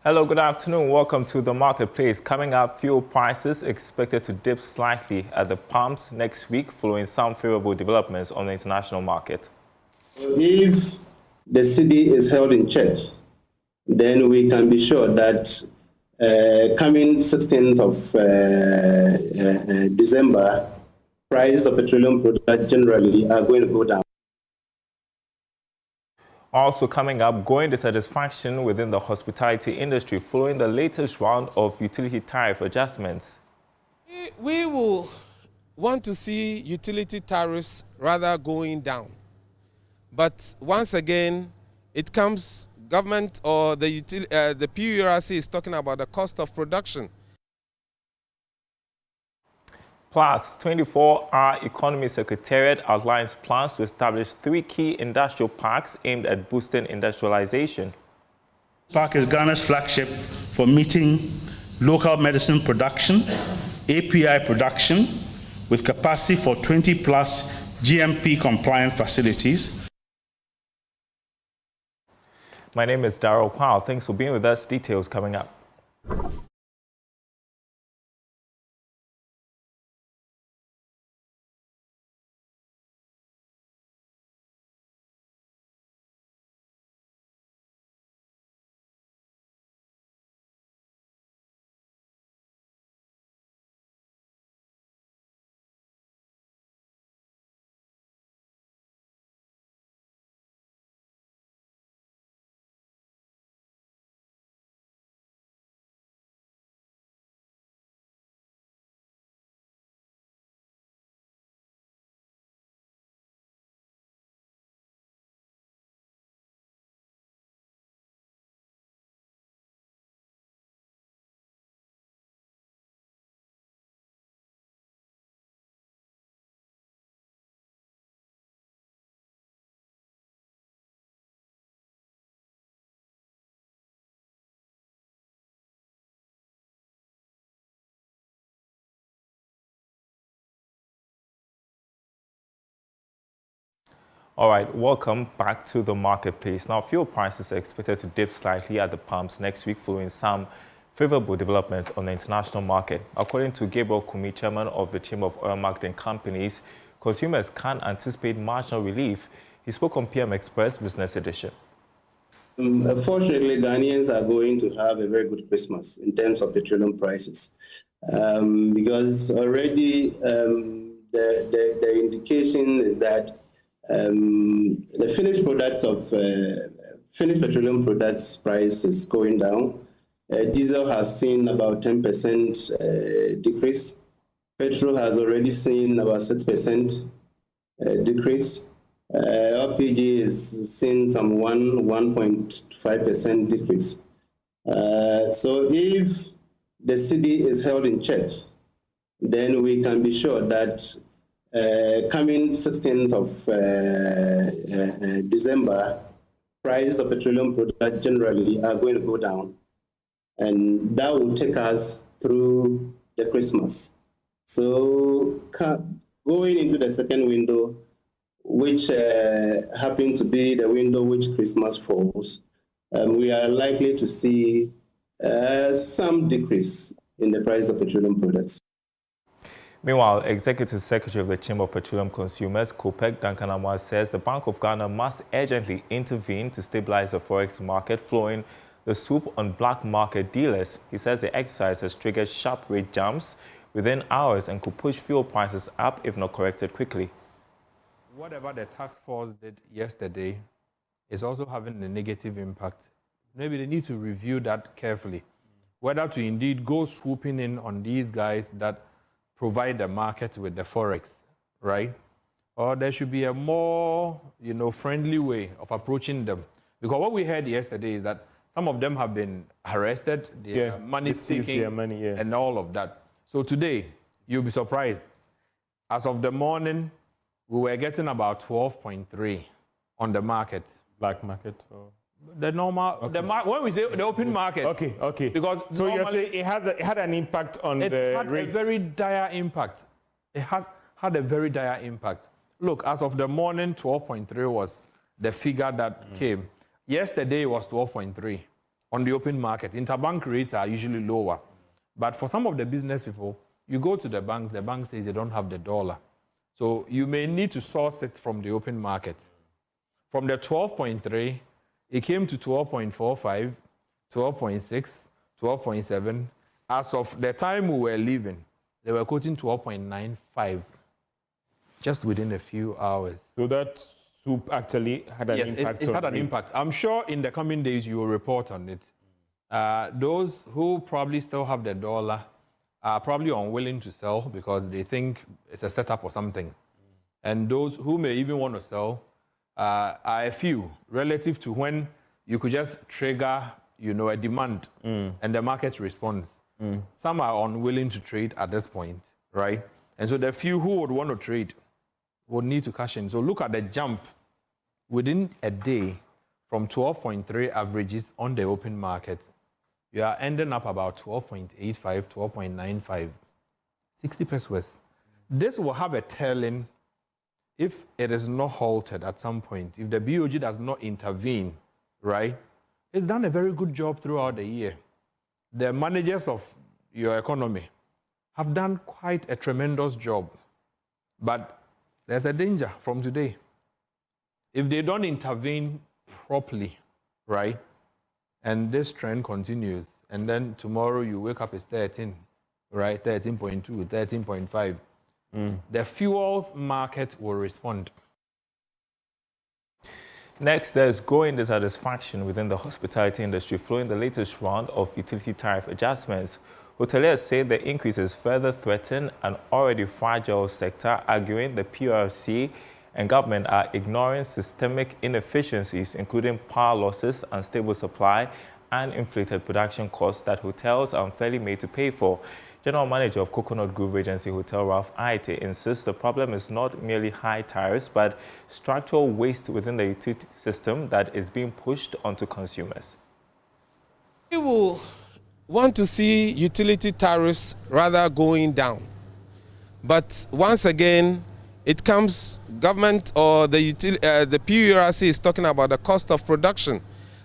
Hello, good afternoon. Welcome to the marketplace. Coming up, fuel prices expected to dip slightly at the pumps next week following some favorable developments on the international market. If the city is held in check, then we can be sure that coming 16th of December, prices of petroleum products generally are going to go down. Also coming up, growing dissatisfaction within the hospitality industry following the latest round of utility tariff adjustments. We will want to see utility tariffs rather going down. But once again, it comes, government or the PURC is talking about the cost of production. Plus, 24-hour Economy Secretariat outlines plans to establish 3 key industrial parks aimed at boosting industrialization. Park is Ghana's flagship for meeting local medicine production, API production, with capacity for 20-plus GMP-compliant facilities. My name is Darryl Powell. Thanks for being with us. Details coming up. All right, welcome back to the marketplace. Now, fuel prices are expected to dip slightly at the pumps next week following some favorable developments on the international market. According to Gabriel Kumi, chairman of the Chamber of Oil Marketing Companies, consumers can't anticipate marginal relief. He spoke on PM Express Business Edition. Unfortunately, Ghanaians are going to have a very good Christmas in terms of petroleum prices because already the indication is that the finished petroleum products price is going down. Diesel has seen about 10% decrease. Petrol has already seen about 6% decrease. LPG is seeing some 1.5% decrease. So if the city is held in check, then we can be sure that coming 16th of December, prices of petroleum products generally are going to go down. And that will take us through the Christmas. So going into the second window, which happens to be the window which Christmas falls, we are likely to see some decrease in the price of petroleum products. Meanwhile, Executive Secretary of the Chamber of Petroleum Consumers, COPEC, Duncan Amwa, says the Bank of Ghana must urgently intervene to stabilize the forex market, following the swoop on black market dealers. He says the exercise has triggered sharp rate jumps within hours and could push fuel prices up if not corrected quickly. Whatever the task force did yesterday is also having a negative impact. Maybe they need to review that carefully, whether to indeed go swooping in on these guys that provide the market with the forex, right? Or there should be a more, friendly way of approaching them. Because what we heard yesterday is that some of them have been arrested, their money seeking, and all of that. So today, you'll be surprised. As of the morning, we were getting about 12.3 on the market. Black market? Or? The normal, okay. When we say the open market. Okay. Because so you're saying it had an impact on the rate? It had a very dire impact. It has had a very dire impact. Look, as of the morning, 12.3 was the figure that came. Yesterday was 12.3 on the open market. Interbank rates are usually lower. But for some of the business people, you go to the bank says they don't have the dollar. So you may need to source it from the open market. From the 12.3, it came to 12.45, 12.6, 12.7. As of the time we were leaving, they were quoting 12.95 just within a few hours. So that soup actually had an impact. It's had an impact. I'm sure in the coming days you will report on it. Those who probably still have the dollar are probably unwilling to sell because they think it's a setup or something. And those who may even want to sell are a few relative to when you could just trigger, a demand and the market responds. Some are unwilling to trade at this point, right? And so the few who would want to trade would need to cash in. So look at the jump within a day from 12.3 averages on the open market. You are ending up about 12.85, 12.95, 60 pesos. This will have a tail-in if it is not halted at some point. If the BOG does not intervene, right? It's done a very good job throughout the year. The managers of your economy have done quite a tremendous job. But there's a danger from today. If they don't intervene properly, right, and this trend continues, and then tomorrow you wake up, it's 13, right, 13.2, 13.5, the fuels market will respond. Next, there's growing dissatisfaction within the hospitality industry following the latest round of utility tariff adjustments. Hoteliers say the increases further threaten an already fragile sector, arguing the PRC and government are ignoring systemic inefficiencies, including power losses, unstable supply, and inflated production costs that hotels are unfairly made to pay for. General Manager of Coconut Grove Regency Hotel, Ralph Aite, insists the problem is not merely high tariffs, but structural waste within the utility system that is being pushed onto consumers. We will want to see utility tariffs rather going down. But once again, it comes, government or the PURC is talking about the cost of production.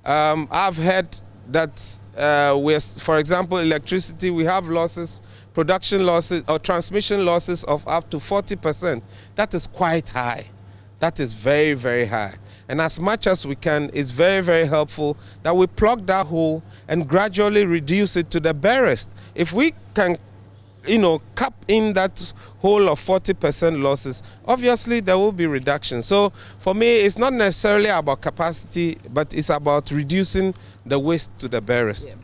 I've heard that for example, electricity, we have losses, production losses or transmission losses of up to 40%. That is quite high. That is very, very high. And as much as we can, it's very, very helpful that we plug that hole and gradually reduce it to the barest. If we can, cap in that hole of 40% losses, obviously there will be reduction. So for me, it's not necessarily about capacity, but it's about reducing the waste to the barest.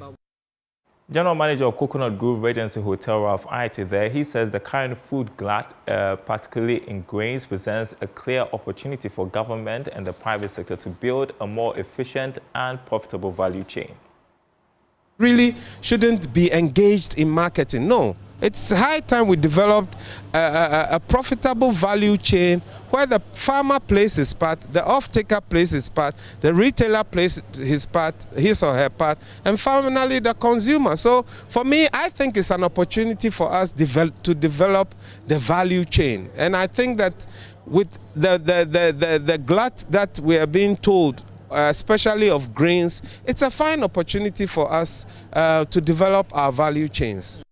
General Manager of Coconut Grove Regency Hotel, Ralph Aite, there, he says the current food glut, particularly in grains, presents a clear opportunity for government and the private sector to build a more efficient and profitable value chain. Really shouldn't be engaged in marketing, no. It's high time we developed a profitable value chain where the farmer plays his part, the off-taker plays his part, the retailer plays his part, his or her part, and finally the consumer. So for me, I think it's an opportunity for us to develop the value chain. And I think that with the glut that we are being told, especially of grains, it's a fine opportunity for us to develop our value chains.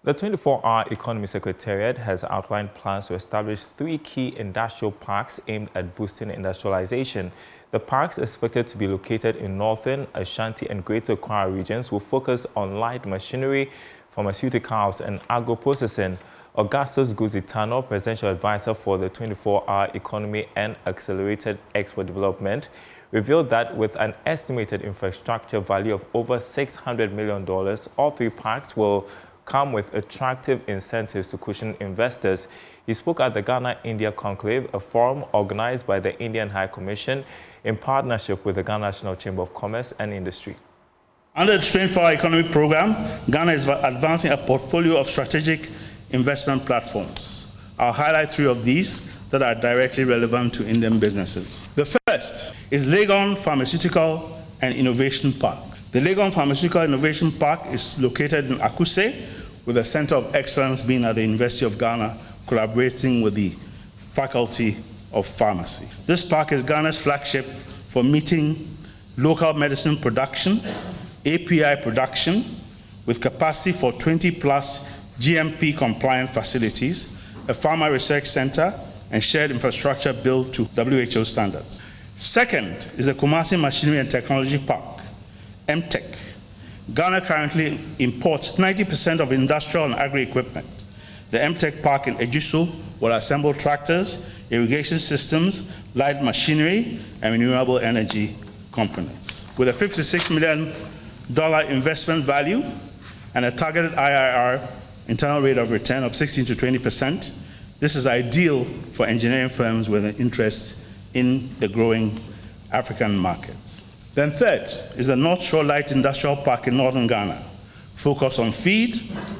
The 24-hour Economy Secretariat has outlined plans to establish 3 key industrial parks aimed at boosting industrialization. The parks, expected to be located in Northern, Ashanti, and Greater Accra regions, will focus on light machinery, pharmaceuticals, and agro-processing. Augustus Guzitano, Presidential Advisor for the 24-hour Economy and Accelerated Export Development, revealed that with an estimated infrastructure value of over $600 million, all 3 parks will come with attractive incentives to cushion investors. He spoke at the Ghana-India Conclave, a forum organized by the Indian High Commission in partnership with the Ghana National Chamber of Commerce and Industry. Under the 24-hour Economy Program, Ghana is advancing a portfolio of strategic investment platforms. I'll highlight 3 of these that are directly relevant to Indian businesses. The first is Legon Pharmaceutical and Innovation Park. The Legon Pharmaceutical Innovation Park is located in Akuse, with a Center of Excellence being at the University of Ghana, collaborating with the Faculty of Pharmacy. This park is Ghana's flagship for meeting local medicine production, API production, with capacity for 20-plus GMP-compliant facilities, a pharma research center, and shared infrastructure built to WHO standards. Second is the Kumasi Machinery and Technology Park, MTech. Ghana currently imports 90% of industrial and agri-equipment. The MTech Park in Ejisu will assemble tractors, irrigation systems, light machinery, and renewable energy components. With a $56 million investment value and a targeted IRR, internal rate of return, of 16 to 20%, this is ideal for engineering firms with an interest in the growing African markets. Then third is the North Shore Light Industrial Park in northern Ghana, focused on feed,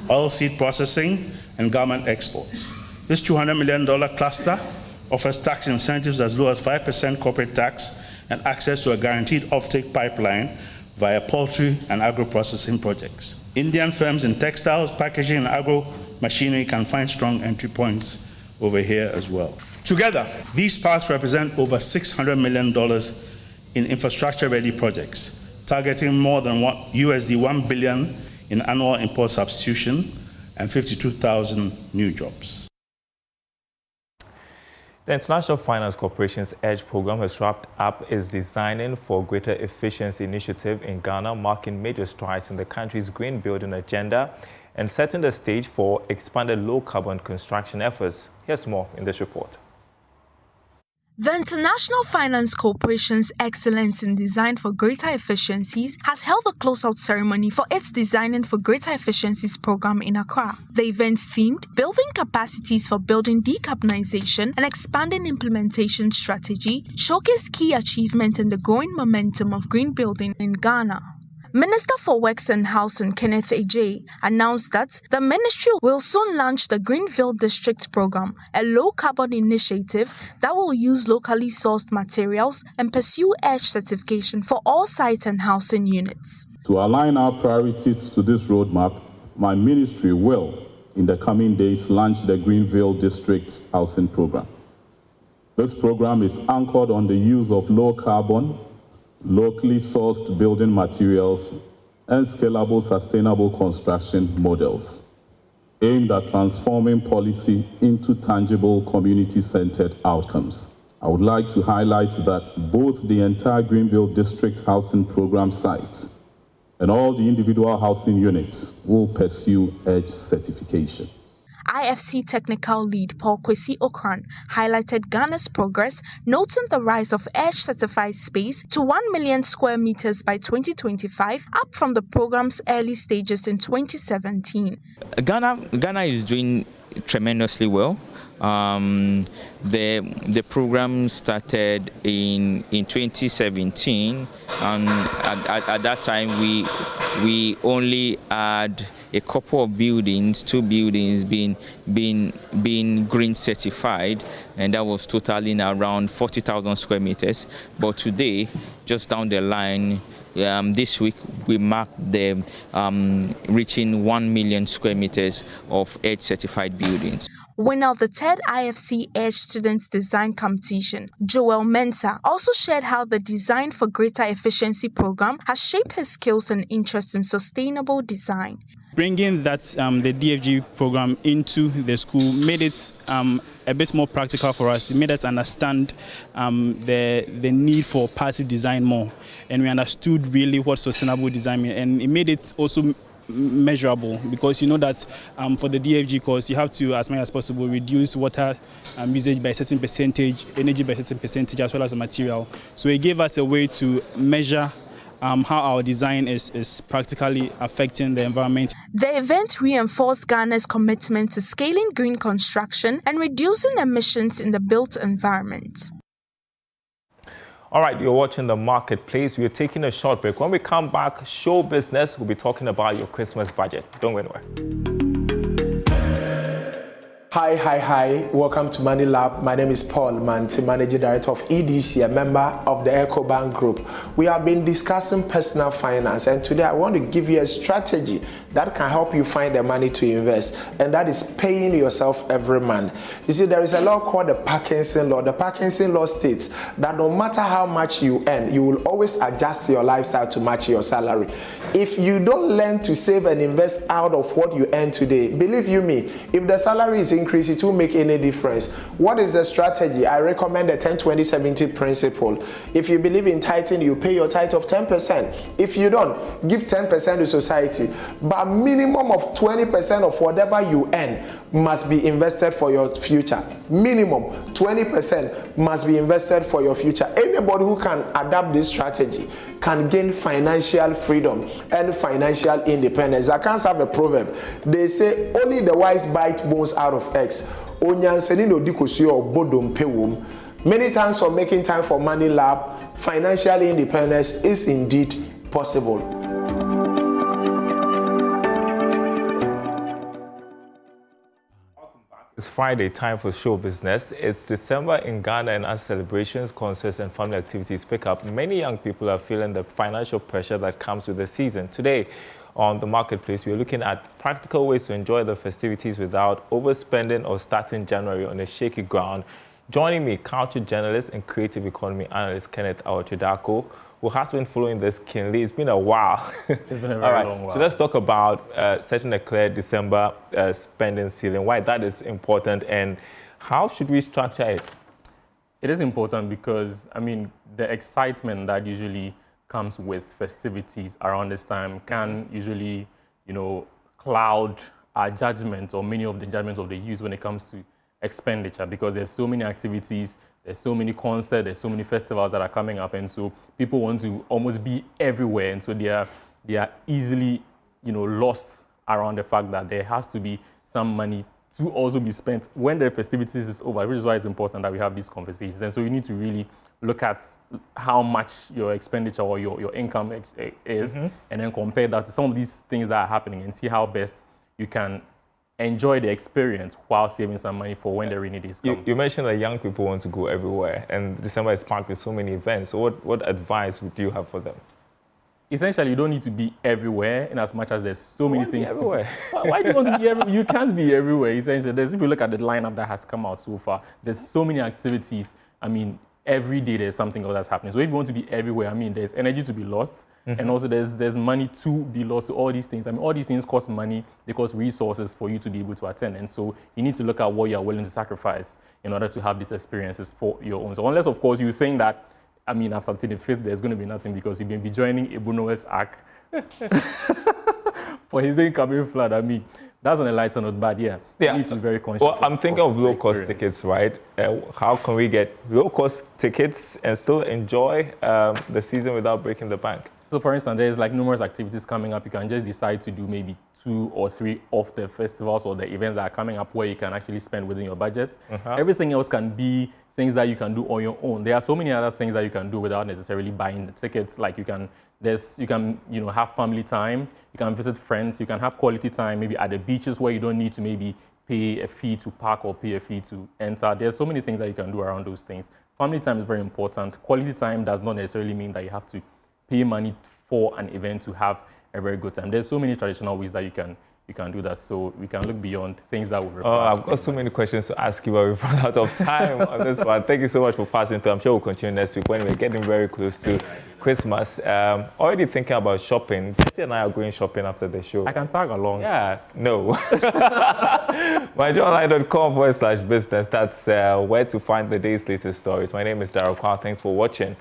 oilseed processing, and garment exports. This $200 million cluster offers tax incentives as low as 5% corporate tax and access to a guaranteed offtake pipeline via poultry and agro-processing projects. Indian firms in textiles, packaging, and agro-machinery can find strong entry points over here as well. Together, these parks represent over $600 million in infrastructure-ready projects, targeting more than $1 billion in annual import substitution and 52,000 new jobs. The International Finance Corporation's EDGE program has wrapped up its Designing for Greater Efficiency initiative in Ghana, marking major strides in the country's green building agenda and setting the stage for expanded low-carbon construction efforts. Here's more in this report. The International Finance Corporation's Excellence in Design for Greater Efficiencies has held a closeout ceremony for its Designing for Greater Efficiencies program in Accra. The event themed Building Capacities for Building Decarbonization and Expanding Implementation Strategy showcased key achievements in the growing momentum of green building in Ghana. Minister for Works and Housing Kenneth Ejay announced that the ministry will soon launch the Greenville District Program, a low-carbon initiative that will use locally sourced materials and pursue EDGE certification for all site and housing units. To align our priorities to this roadmap, my ministry will, in the coming days, launch the Greenville District Housing Program. This program is anchored on the use of low-carbon, locally sourced building materials, and scalable sustainable construction models, aimed at transforming policy into tangible community-centered outcomes. I would like to highlight that both the entire Greenville District Housing Program sites and all the individual housing units will pursue EDGE certification. IFC Technical Lead Paul Kwesi Okran highlighted Ghana's progress, noting the rise of EDGE-certified space to 1 million square meters by 2025, up from the program's early stages in 2017. Ghana is doing tremendously well. The program started in 2017, and at that time we only had a couple of buildings, 2 buildings being green certified, and that was totaling around 40,000 square meters. But today, just down the line, this week we marked the reaching 1 million square meters of EDGE certified buildings. Winner of the 3rd IFC EDGE Students Design Competition, Joel Mensah, also shared how the Design for Greater Efficiency program has shaped his skills and interest in sustainable design. Bringing that the DFG program into the school made it a bit more practical for us. It made us understand the need for passive design more, and we understood really what sustainable design means, and it made it also measurable, because you know that for the DFG course you have to, as much as possible, reduce water usage by a certain percentage, energy by a certain percentage, as well as the material. So it gave us a way to measure how our design is practically affecting the environment. The event reinforced Ghana's commitment to scaling green construction and reducing emissions in the built environment. All right, you're watching The Marketplace. We're taking a short break. When we come back, show business, we'll be talking about your Christmas budget. Don't go anywhere. Hi. Welcome to Money Lab. My name is Paul Manti, Managing Director of EDC, a member of the EcoBank Group. We have been discussing personal finance, and today I want to give you a strategy that can help you find the money to invest, and that is paying yourself every month. You see, there is a law called the Parkinson Law. The Parkinson Law states that no matter how much you earn, you will always adjust your lifestyle to match your salary. If you don't learn to save and invest out of what you earn today, believe you me, if the salary is increased, it won't make any difference. What is the strategy? I recommend the 10-20-70 principle. If you believe in tithing, you pay your tithe of 10%. If you don't, give 10% to society. But minimum of 20% of whatever you earn must be invested for your future. Minimum 20% must be invested for your future. Anybody who can adapt this strategy can gain financial freedom and financial independence. I can't have a proverb. They say only the wise bite bones out of eggs. Many thanks for making time for Money Lab. Financial independence is indeed possible. It's Friday, time for show business. It's December in Ghana, and as celebrations, concerts, and family activities pick up, many young people are feeling the financial pressure that comes with the season. Today, on the marketplace, we're looking at practical ways to enjoy the festivities without overspending or starting January on a shaky ground. Joining me, culture journalist and creative economy analyst Kenneth Awotridako, who has been following this keenly. It's been a while. It's been a very long while. So let's talk about setting a clear December spending ceiling, why that is important, and how should we structure it? It is important because, I mean, the excitement that usually comes with festivities around this time can usually, cloud our judgment or many of the judgments of the youth when it comes to expenditure, because there's so many activities, there's so many concerts, there's so many festivals that are coming up, and so people want to almost be everywhere, and so they are easily, lost around the fact that there has to be some money to also be spent when the festivities is over, which is why it's important that we have these conversations. And so you need to really look at how much your expenditure or your income is, and then compare that to some of these things that are happening and see how best you can enjoy the experience while saving some money for when the rainy days come. You mentioned that young people want to go everywhere, and December is packed with so many events. So what advice would you have for them? Essentially, you don't need to be everywhere in as much as there's so many things to everywhere. Why do you want to be everywhere? You can't be everywhere, essentially. If you look at the lineup that has come out so far, there's so many activities. I mean, every day there's something else that's happening. So if you want to be everywhere, I mean, there's energy to be lost, and also there's money to be lost. So all these things, I mean, all these things cost money. They cost resources for you to be able to attend. And so you need to look at what you're willing to sacrifice in order to have these experiences for your own. So unless, of course, you think that, I mean, after seeing the fifth, there's going to be nothing because you're going to be joining Ebuno's act for his incoming flood. I mean, that's on a lighter note, but yeah, you need to be very conscious. Well, I'm thinking of low-cost tickets, right? How can we get low-cost tickets and still enjoy the season without breaking the bank? So, for instance, there's like numerous activities coming up. You can just decide to do maybe 2 or 3 of the festivals or the events that are coming up where you can actually spend within your budget. Everything else can be things that you can do on your own. There are so many other things that you can do without necessarily buying the tickets. Like you can have family time, you can visit friends, you can have quality time, maybe at the beaches where you don't need to maybe pay a fee to park or pay a fee to enter. There's so many things that you can do around those things. Family time is very important. Quality time does not necessarily mean that you have to pay money for an event to have a very good time. There's so many traditional ways that you can do that, so we can look beyond things that will require. I've got so many questions to ask you, but we've run out of time on this one. Thank you so much for passing through. I'm sure we'll continue next week when we're getting very close to Christmas. Already thinking about shopping. Jesse and I are going shopping after the show. I can tag along. Yeah, no. myjournal.com/business. That's where to find the day's latest stories. My name is Darryl Kwao. Thanks for watching.